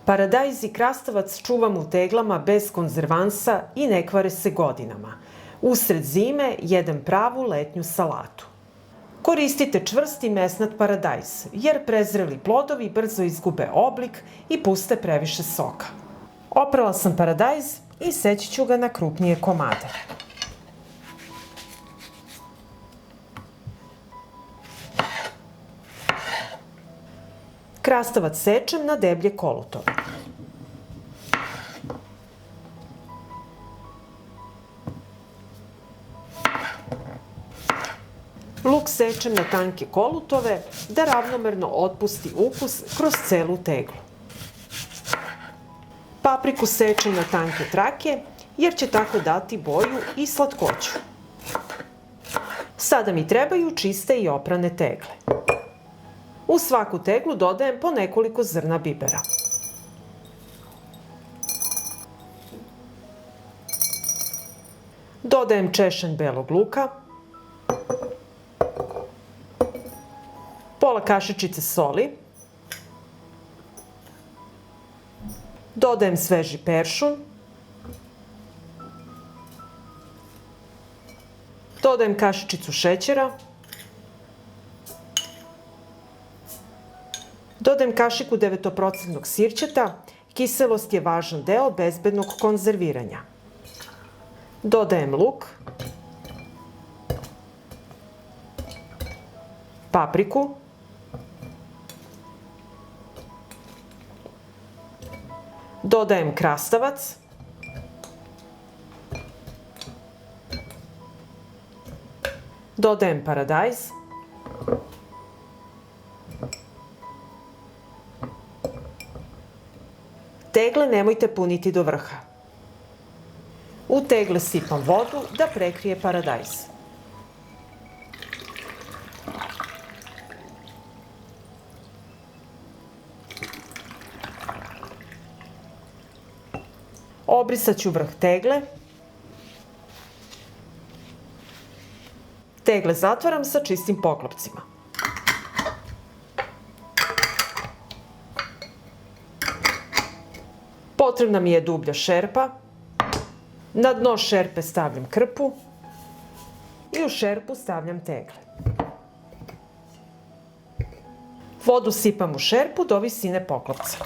Paradajz i krastavac čuvam u teglama bez konzervansa i ne kvare se godinama. Usred zime jedem pravu letnju salatu. Koristite čvrst i mesnat paradajz, jer prezreli plodovi brzo izgube oblik i puste previše soka. Oprala sam paradajz i seći ću ga na krupnije komade. Krastavac sečem na deblje kolutove. Luk sečem na tanke kolutove da ravnomerno otpusti ukus kroz celu teglu. Papriku sečem na tanke trake jer će tako dati boju i slatkoću. Sada mi trebaju čiste i oprane tegle. U svaku teglu dodajem po nekoliko zrna bibera. Dodajem češanj belog luka, pola kašičice soli, dodajem sveži peršun, dodajem kašičicu šećera, dodajem kašiku 9% sirćeta, kiselost je važan deo bezbednog konzerviranja. Dodajem luk, papriku, dodajem krastavac, dodajem paradajz, tegle nemojte puniti do vrha. U tegle sipam vodu da prekrije paradajz. Obrisat ću vrh tegle. Tegle zatvaram sa čistim poklopcima. Potrebna mi je dublja šerpa. Na dno šerpe stavljam krpu i u šerpu stavljam tegle. Vodu sipam u šerpu do visine poklopca.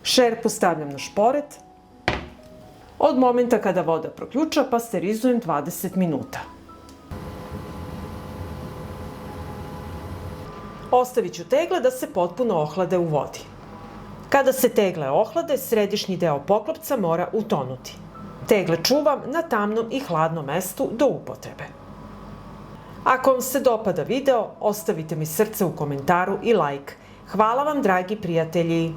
Šerpu stavljam na šporet. Od momenta kada voda proključa, pasterizujem 20 minuta. Ostavit ću tegle da se potpuno ohlade u vodi. Kada se tegle ohlade, središnji deo poklopca mora utonuti. Tegle čuvam na tamnom i hladnom mestu do upotrebe. Ako vam se dopada video, ostavite mi srce u komentaru i like. Hvala vam, dragi prijatelji!